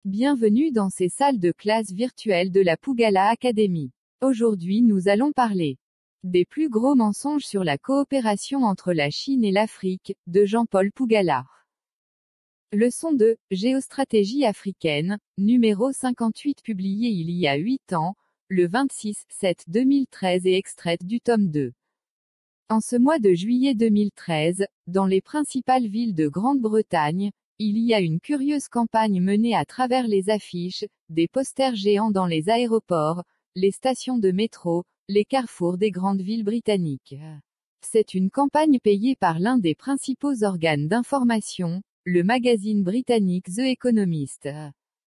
Bienvenue dans ces salles de classe virtuelles de la Pougala Academy. Aujourd'hui nous allons parler des plus gros mensonges sur la coopération entre la Chine et l'Afrique, de Jean-Paul Pougala. Leçon 2, Géostratégie africaine, numéro 58 publié il y a 8 ans, le 26/7/2013 et extraite du tome 2. En ce mois de juillet 2013, dans les principales villes de Grande-Bretagne, il y a une curieuse campagne menée à travers les affiches, des posters géants dans les aéroports, les stations de métro, les carrefours des grandes villes britanniques. C'est une campagne payée par l'un des principaux organes d'information, le magazine britannique The Economist.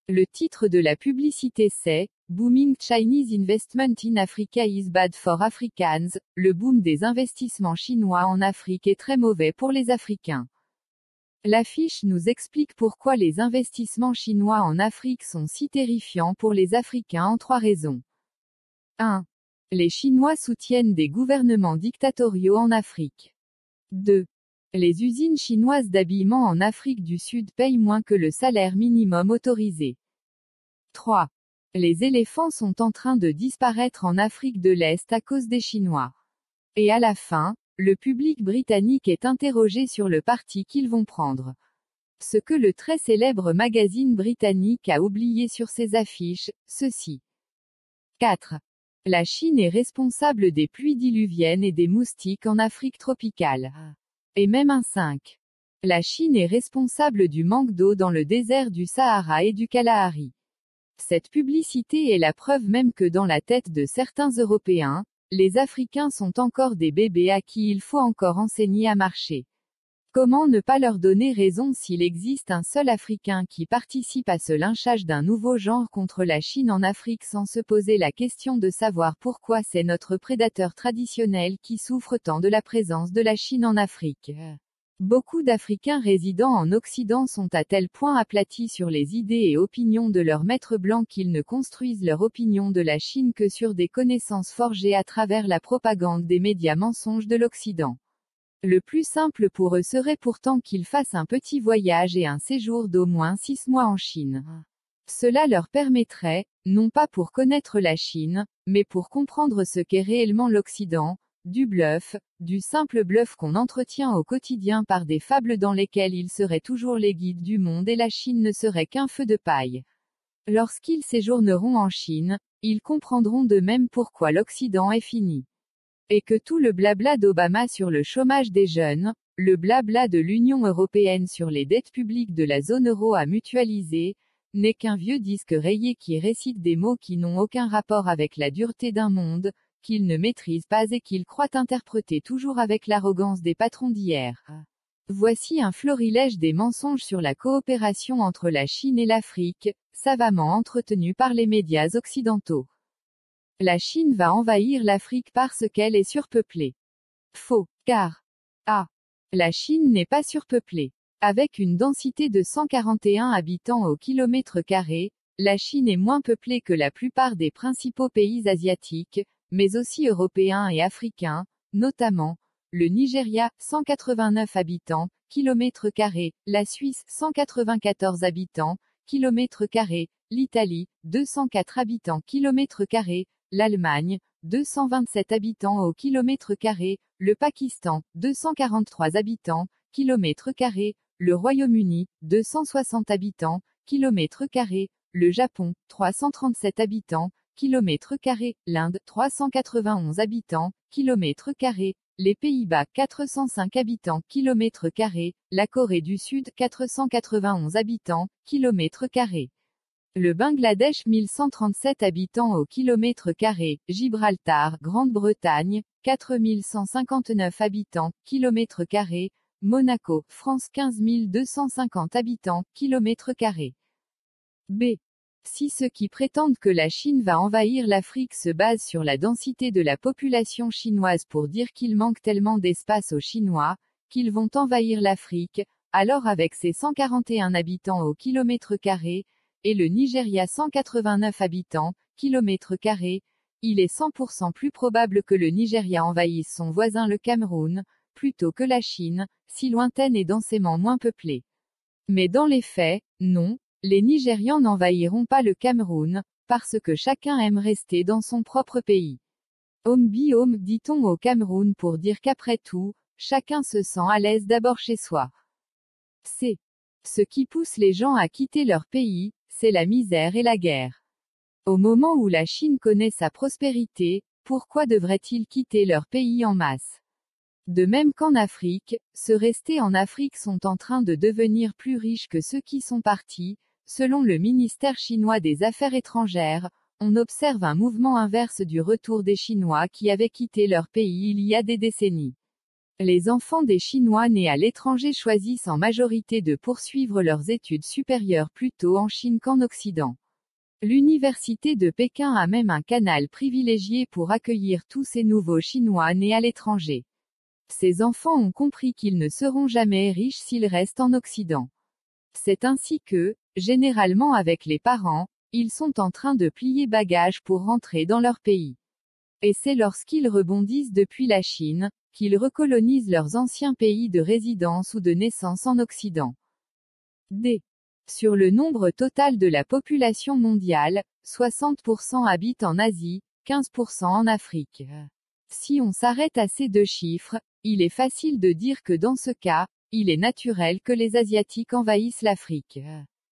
Le titre de la publicité c'est « Booming Chinese Investment in Africa is bad for Africans », le boom des investissements chinois en Afrique est très mauvais pour les Africains. L'affiche nous explique pourquoi les investissements chinois en Afrique sont si terrifiants pour les Africains en 3 raisons. 1. Les Chinois soutiennent des gouvernements dictatoriaux en Afrique. 2. Les usines chinoises d'habillement en Afrique du Sud payent moins que le salaire minimum autorisé. 3. Les éléphants sont en train de disparaître en Afrique de l'Est à cause des Chinois. Et à la fin, le public britannique est interrogé sur le parti qu'ils vont prendre. Ce que le très célèbre magazine britannique a oublié sur ses affiches, ceci. 4. La Chine est responsable des pluies diluviennes et des moustiques en Afrique tropicale. Et même un 5. La Chine est responsable du manque d'eau dans le désert du Sahara et du Kalahari. Cette publicité est la preuve même que dans la tête de certains Européens, les Africains sont encore des bébés à qui il faut encore enseigner à marcher. Comment ne pas leur donner raison s'il existe un seul Africain qui participe à ce lynchage d'un nouveau genre contre la Chine en Afrique sans se poser la question de savoir pourquoi c'est notre prédateur traditionnel qui souffre tant de la présence de la Chine en Afrique. Beaucoup d'Africains résidant en Occident sont à tel point aplatis sur les idées et opinions de leurs maîtres blancs qu'ils ne construisent leur opinion de la Chine que sur des connaissances forgées à travers la propagande des médias mensonges de l'Occident. Le plus simple pour eux serait pourtant qu'ils fassent un petit voyage et un séjour d'au moins 6 mois en Chine. Cela leur permettrait, non pas pour connaître la Chine, mais pour comprendre ce qu'est réellement l'Occident, du bluff, du simple bluff qu'on entretient au quotidien par des fables dans lesquelles ils seraient toujours les guides du monde et la Chine ne serait qu'un feu de paille. Lorsqu'ils séjourneront en Chine, ils comprendront de même pourquoi l'Occident est fini. Et que tout le blabla d'Obama sur le chômage des jeunes, le blabla de l'Union européenne sur les dettes publiques de la zone euro à mutualiser, n'est qu'un vieux disque rayé qui récite des mots qui n'ont aucun rapport avec la dureté d'un monde, qu'ils ne maîtrisent pas et qu'ils croient interpréter toujours avec l'arrogance des patrons d'hier. Voici un florilège des mensonges sur la coopération entre la Chine et l'Afrique, savamment entretenus par les médias occidentaux. La Chine va envahir l'Afrique parce qu'elle est surpeuplée. Faux, car A. La Chine n'est pas surpeuplée. Avec une densité de 141 habitants au kilomètre carré, la Chine est moins peuplée que la plupart des principaux pays asiatiques, mais aussi européens et africains, notamment le Nigeria, 189 habitants, kilomètre carré, la Suisse, 194 habitants, kilomètre carré, l'Italie, 204 habitants kilomètre carré, l'Allemagne, 227 habitants au kilomètre carré, le Pakistan, 243 habitants, kilomètre carré, le Royaume-Uni, 260 habitants, kilomètre carré, le Japon, 337 habitants, kilomètre carré, l'Inde, 391 habitants, kilomètre carré, les Pays-Bas, 405 habitants, kilomètre carré, la Corée du Sud, 491 habitants, kilomètre carré. Le Bangladesh 1137 habitants au kilomètre carré, Gibraltar, Grande-Bretagne, 4159 habitants, kilomètre carré, Monaco, France 15 250 habitants, kilomètre carré. B. Si ceux qui prétendent que la Chine va envahir l'Afrique se basent sur la densité de la population chinoise pour dire qu'il manque tellement d'espace aux Chinois, qu'ils vont envahir l'Afrique, alors avec ses 141 habitants au kilomètre carré, et le Nigeria 189 habitants, kilomètre carré, il est 100% plus probable que le Nigeria envahisse son voisin le Cameroun, plutôt que la Chine, si lointaine et densément moins peuplée. Mais dans les faits, non, les Nigérians n'envahiront pas le Cameroun, parce que chacun aime rester dans son propre pays. Hombi home, dit-on au Cameroun pour dire qu'après tout, chacun se sent à l'aise d'abord chez soi. C'est ce qui pousse les gens à quitter leur pays, c'est la misère et la guerre. Au moment où la Chine connaît sa prospérité, pourquoi devraient-ils quitter leur pays en masse? De même qu'en Afrique, ceux restés en Afrique sont en train de devenir plus riches que ceux qui sont partis. Selon le ministère chinois des Affaires étrangères, on observe un mouvement inverse du retour des Chinois qui avaient quitté leur pays il y a des décennies. Les enfants des Chinois nés à l'étranger choisissent en majorité de poursuivre leurs études supérieures plutôt en Chine qu'en Occident. L'université de Pékin a même un canal privilégié pour accueillir tous ces nouveaux Chinois nés à l'étranger. Ces enfants ont compris qu'ils ne seront jamais riches s'ils restent en Occident. C'est ainsi que, généralement avec les parents, ils sont en train de plier bagages pour rentrer dans leur pays. Et c'est lorsqu'ils rebondissent depuis la Chine, qu'ils recolonisent leurs anciens pays de résidence ou de naissance en Occident. Sur le nombre total de la population mondiale, 60% habitent en Asie, 15% en Afrique. Si on s'arrête à ces deux chiffres, il est facile de dire que dans ce cas, il est naturel que les Asiatiques envahissent l'Afrique.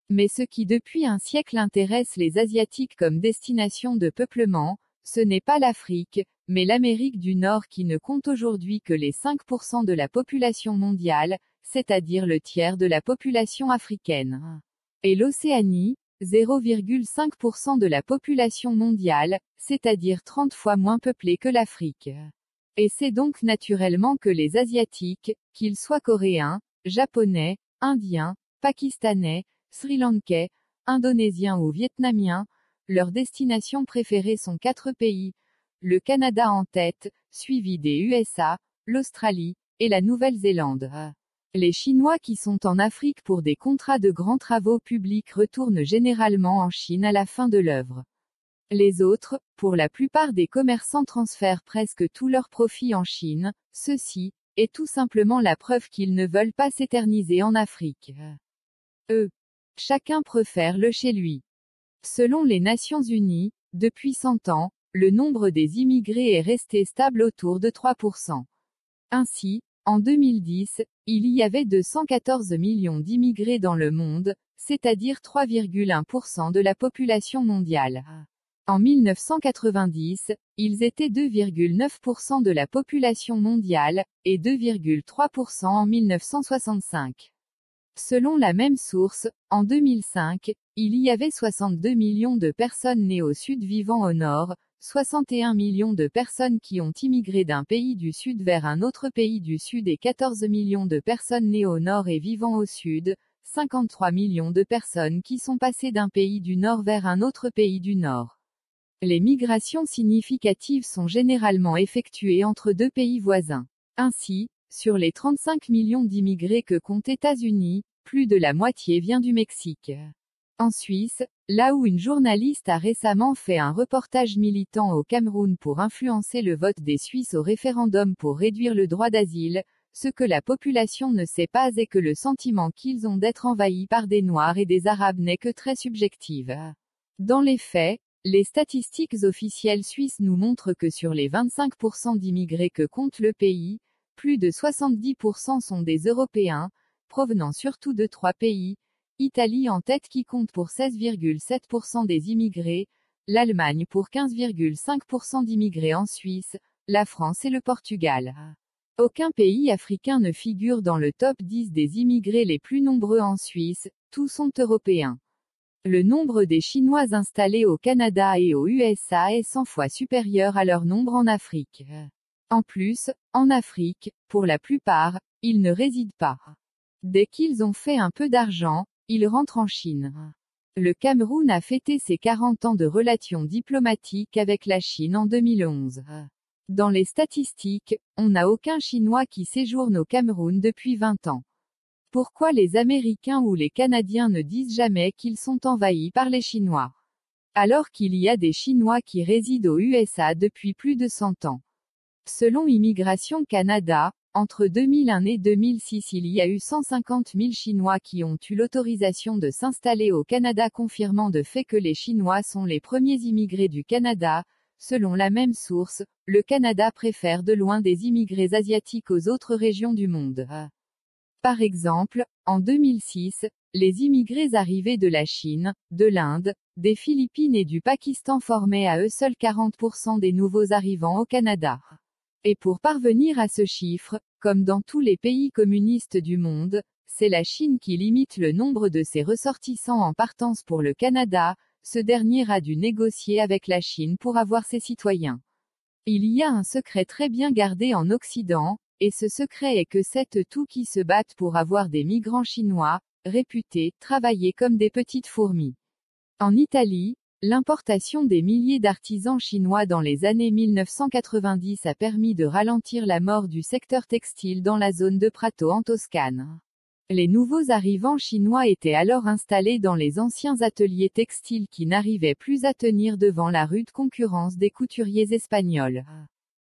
Mais ce qui depuis un siècle intéresse les Asiatiques comme destination de peuplement, ce n'est pas l'Afrique, mais l'Amérique du Nord qui ne compte aujourd'hui que les 5% de la population mondiale, c'est-à-dire le tiers de la population africaine. Et l'Océanie, 0,5% de la population mondiale, c'est-à-dire 30 fois moins peuplée que l'Afrique. Et c'est donc naturellement que les Asiatiques, qu'ils soient coréens, japonais, indiens, pakistanais, sri-lankais, indonésiens ou vietnamiens, leurs destinations préférées sont 4 pays, le Canada en tête, suivi des USA, l'Australie, et la Nouvelle-Zélande. Les Chinois qui sont en Afrique pour des contrats de grands travaux publics retournent généralement en Chine à la fin de l'œuvre. Les autres, pour la plupart des commerçants transfèrent presque tous leurs profits en Chine, ceci est tout simplement la preuve qu'ils ne veulent pas s'éterniser en Afrique. Chacun préfère le chez lui. Selon les Nations Unies, depuis 100 ans, le nombre des immigrés est resté stable autour de 3%. Ainsi, en 2010, il y avait 214 millions d'immigrés dans le monde, c'est-à-dire 3,1% de la population mondiale. En 1990, ils étaient 2,9% de la population mondiale, et 2,3% en 1965. Selon la même source, en 2005, il y avait 62 millions de personnes nées au sud vivant au nord, 61 millions de personnes qui ont immigré d'un pays du sud vers un autre pays du sud et 14 millions de personnes nées au nord et vivant au sud, 53 millions de personnes qui sont passées d'un pays du nord vers un autre pays du nord. Les migrations significatives sont généralement effectuées entre deux pays voisins. Ainsi, sur les 35 millions d'immigrés que compte États-Unis, plus de la moitié vient du Mexique. En Suisse, là où une journaliste a récemment fait un reportage militant au Cameroun pour influencer le vote des Suisses au référendum pour réduire le droit d'asile, ce que la population ne sait pas est que le sentiment qu'ils ont d'être envahis par des Noirs et des Arabes n'est que très subjectif. Dans les faits, les statistiques officielles suisses nous montrent que sur les 25% d'immigrés que compte le pays, plus de 70% sont des Européens, provenant surtout de 3 pays, Italie en tête qui compte pour 16,7% des immigrés, l'Allemagne pour 15,5% d'immigrés en Suisse, la France et le Portugal. Aucun pays africain ne figure dans le top 10 des immigrés les plus nombreux en Suisse, tous sont européens. Le nombre des Chinois installés au Canada et aux USA est 100 fois supérieur à leur nombre en Afrique. En plus, en Afrique, pour la plupart, ils ne résident pas. Dès qu'ils ont fait un peu d'argent, ils rentrent en Chine. Le Cameroun a fêté ses 40 ans de relations diplomatiques avec la Chine en 2011. Dans les statistiques, on n'a aucun Chinois qui séjourne au Cameroun depuis 20 ans. Pourquoi les Américains ou les Canadiens ne disent jamais qu'ils sont envahis par les Chinois? Alors qu'il y a des Chinois qui résident aux USA depuis plus de 100 ans. Selon Immigration Canada, entre 2001 et 2006 il y a eu 150 000 Chinois qui ont eu l'autorisation de s'installer au Canada, confirmant de fait que les Chinois sont les premiers immigrés du Canada. Selon la même source, le Canada préfère de loin des immigrés asiatiques aux autres régions du monde. Par exemple, en 2006, les immigrés arrivés de la Chine, de l'Inde, des Philippines et du Pakistan formaient à eux seuls 40% des nouveaux arrivants au Canada. Et pour parvenir à ce chiffre, comme dans tous les pays communistes du monde, c'est la Chine qui limite le nombre de ses ressortissants en partance pour le Canada. Ce dernier a dû négocier avec la Chine pour avoir ses citoyens. Il y a un secret très bien gardé en Occident, et ce secret est que c'est tous qui se battent pour avoir des migrants chinois, réputés travailler comme des petites fourmis. En Italie, l'importation des milliers d'artisans chinois dans les années 1990 a permis de ralentir la mort du secteur textile dans la zone de Prato en Toscane. Les nouveaux arrivants chinois étaient alors installés dans les anciens ateliers textiles qui n'arrivaient plus à tenir devant la rude concurrence des couturiers espagnols.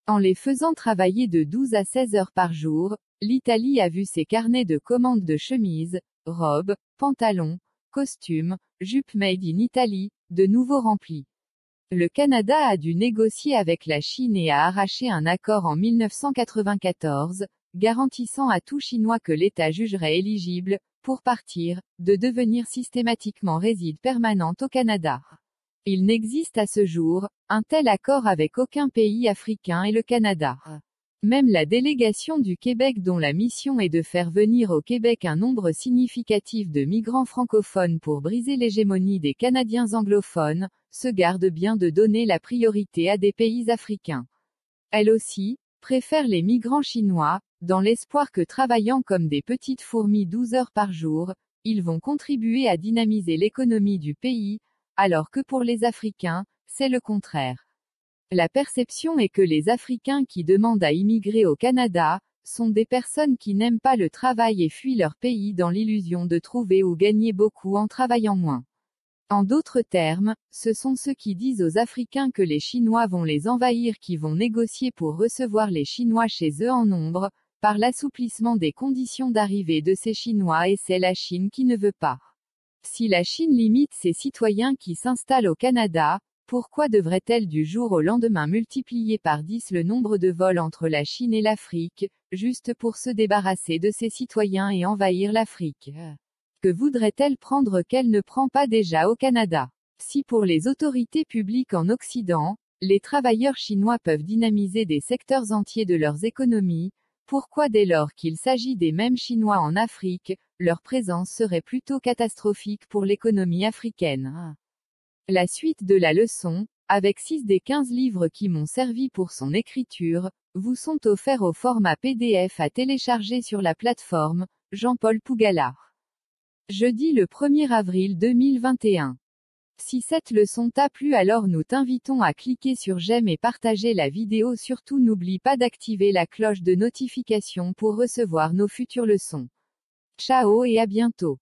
En les faisant travailler de 12 à 16 heures par jour, l'Italie a vu ses carnets de commandes de chemises, robes, pantalons, costumes, jupes made in Italy, de nouveau remplis. Le Canada a dû négocier avec la Chine et a arraché un accord en 1994, garantissant à tout Chinois que l'État jugerait éligible, pour partir, de devenir systématiquement résident permanents au Canada. Il n'existe à ce jour, un tel accord avec aucun pays africain et le Canada. Même la délégation du Québec, dont la mission est de faire venir au Québec un nombre significatif de migrants francophones pour briser l'hégémonie des Canadiens anglophones, se garde bien de donner la priorité à des pays africains. Elle aussi, préfère les migrants chinois, dans l'espoir que travaillant comme des petites fourmis 12 heures par jour, ils vont contribuer à dynamiser l'économie du pays, alors que pour les Africains, c'est le contraire. La perception est que les Africains qui demandent à immigrer au Canada, sont des personnes qui n'aiment pas le travail et fuient leur pays dans l'illusion de trouver ou gagner beaucoup en travaillant moins. En d'autres termes, ce sont ceux qui disent aux Africains que les Chinois vont les envahir qui vont négocier pour recevoir les Chinois chez eux en nombre, par l'assouplissement des conditions d'arrivée de ces Chinois, et c'est la Chine qui ne veut pas. Si la Chine limite ses citoyens qui s'installent au Canada, pourquoi devrait-elle du jour au lendemain multiplier par 10 le nombre de vols entre la Chine et l'Afrique, juste pour se débarrasser de ses citoyens et envahir l'Afrique? Que voudrait-elle prendre qu'elle ne prend pas déjà au Canada? Si pour les autorités publiques en Occident, les travailleurs chinois peuvent dynamiser des secteurs entiers de leurs économies, pourquoi dès lors qu'il s'agit des mêmes Chinois en Afrique, leur présence serait plutôt catastrophique pour l'économie africaine? La suite de la leçon, avec 6 des 15 livres qui m'ont servi pour son écriture, vous sont offerts au format PDF à télécharger sur la plateforme Jean-Paul Pougalard. Jeudi le 1er avril 2021. Si cette leçon t'a plu, alors nous t'invitons à cliquer sur j'aime et partager la vidéo. Surtout n'oublie pas d'activer la cloche de notification pour recevoir nos futures leçons. Ciao et à bientôt.